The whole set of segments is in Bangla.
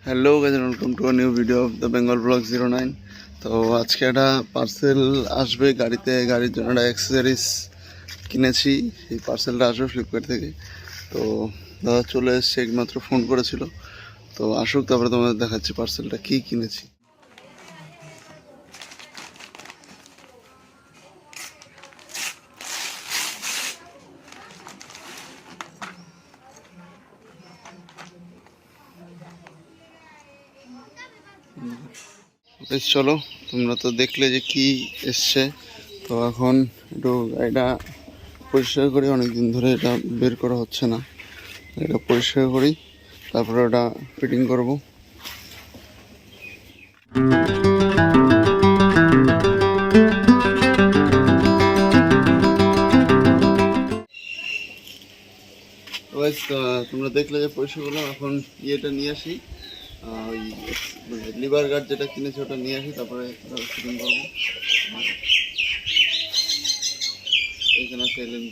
Hello guys, welcome to a new video of the Bengal blog 09। তো আজকে একটা পার্সেল আসবে গাড়িতে, গাড়ির জন্য একটা অ্যাক্সেসরিজ কিনেছি। এই পার্সেলটা আসবে ফ্লিপকার্ট থেকে। তো দাদা চলে এসছে, একমাত্র ফোন করেছিল। তো আসুক, তারপরে তোমাদের দেখাচ্ছি পার্সেলটা কী কিনেছি। বেশ, চলো, তোমরা তো দেখলে যে কি এসছে। তো এখন একটু গাড়িটা পরিষ্কার করি, অনেকদিন ধরে এটা বের করা হচ্ছে না। এটা পরিষ্কার করি, তারপরে ওটা ফিটিং করব। তোমরা দেখলে যে পরিষ্কার করলাম। এখন ইয়েটা নিয়ে আসি, ওই লিভার গার্ড যেটা কিনেছি ওটা নিয়ে আসি, তারপরে ফিটিং করবো। এইখানে আছে এলএম।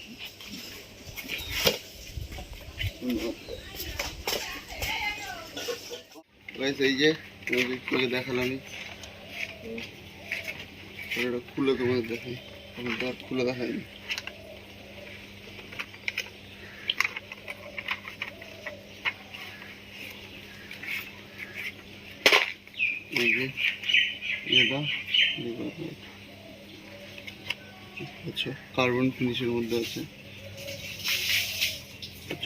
এই যে তোমাকে দেখালাম, এটা খুলে তোমাকে দেখাই। এখন তো আর খুলে দেখাইনি। এই যে এটা আচ্ছা, কার্বন ফিনিশের মধ্যে আছে।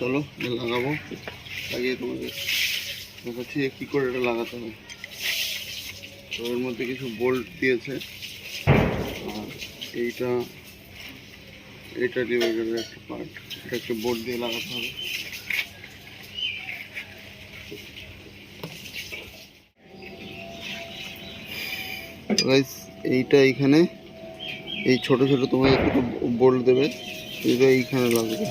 চলো এটা লাগাবো, লাগিয়ে তোমাকে দেখাচ্ছি কী করে এটা লাগাতে হয়। তো এর মধ্যে কিছু বোল্ট দিয়েছে, আর এইটা লিভারের একটা পার্ট, এটা একটা বোর্ড দিয়ে লাগাতে হবে। এইটা এইখানে এই ছোট ছোট তোমার একটু বোল্ট দেবে, এটা এইখানে লাগবে।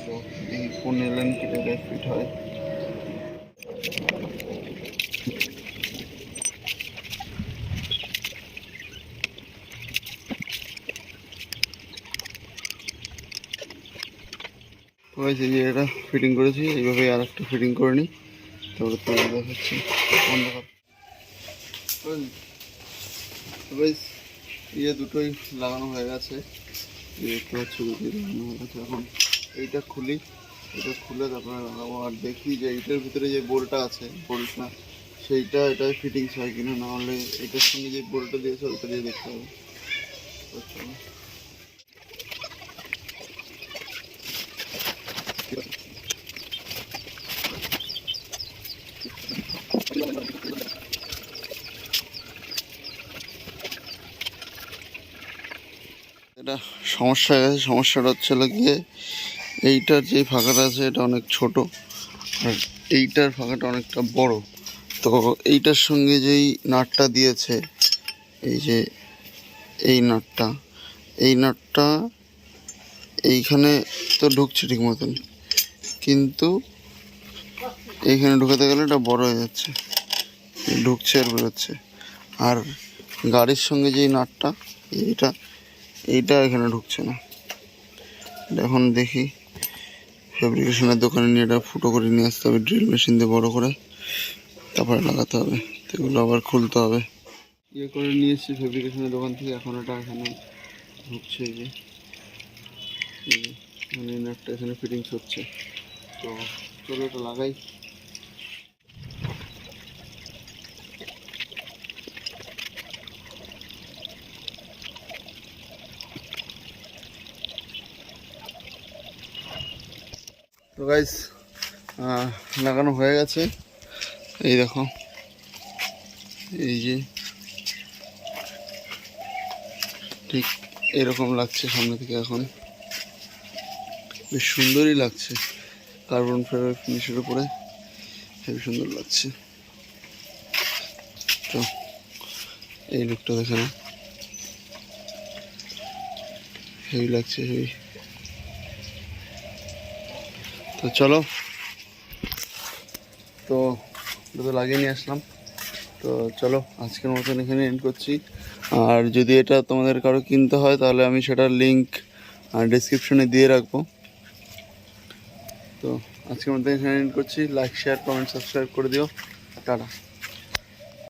তো এই কোন এলেন কেটে ফিট হয়। হয়েছে যে এটা ফিটিং করেছি, এইভাবে আর একটা ফিটিং করে নিই, তারপরে তোমাকে দেখাচ্ছি। ইয়ে দুটোই লাগানো হয়ে গেছে, দেখতে পাচ্ছ দুটোই লাগানো হয়ে গেছে। এখন এইটা খুলি, এটা খুলে তারপরে লাগাবো। আর দেখি যে এইটার ভিতরে যে বোল্টটা আছে, বোল্টটা সেইটা এটাই ফিটিংস হয় কিনা, নাহলে এটার সঙ্গে যে বোল্টটা দিয়েছে ওইটা দিয়ে দেখতে হবে। এটা সমস্যা হয়ে গেছে। সমস্যাটা হচ্ছে গিয়ে এইটার যে ফাঁকাটা আছে এটা অনেক ছোট, আর এইটার ফাঁকাটা অনেকটা বড়। তো এইটার সঙ্গে যেই নাটটা দিয়েছে, এই যে এই নাটটা এইখানে তো ঢুকছে ঠিক মতন, কিন্তু এইখানে ঢুকাতে গেলে এটা বড় হয়ে যাচ্ছে, ঢুকছে আর বেরোচ্ছে। আর গাড়ির সঙ্গে যেই নাটটা, এইটা এখানে ঢুকছে না। এখন দেখি ফেব্রিকেশনের দোকানে নিয়ে এটা ফুটো করে নিয়ে আসতে হবে, ড্রিল মেশিন দিয়ে বড় করে, তারপরে লাগাতে হবে। তো এগুলো আবার খুলতে হবে। ইয়ে করে নিয়ে এসেছি ফেব্রিকেশনের দোকান থেকে। এখন এটা এখানে ঢুকছে, এই যে মানে নাটটা এখানে ফিটিংস হচ্ছে। তো চলো এটা লাগাই। তো গাইস, লাগানো হয়ে গেছে। এই দেখো, এই যে ঠিক এরকম লাগছে সামনে থেকে। এখন বেশ সুন্দরই লাগছে, কার্বন ফাইবার ফিনিশের উপরে হেবি সুন্দর লাগছে। তো এই লুকটা দেখে না, হেভি লাগছে, হেভি। তো চলো, তো দুটো লাগিয়ে নিয়ে আসলাম। তো চলো আজকের মতন এখানে এন্ড করছি। আর যদি এটা তোমাদের কারো কিনতে হয় তাহলে আমি সেটার লিঙ্ক ডেসক্রিপশনে দিয়ে রাখবো। তো আজকের মধ্যে এখানে এন্ড করছি। লাইক শেয়ার কমেন্ট সাবস্ক্রাইব করে দিও। টাটা।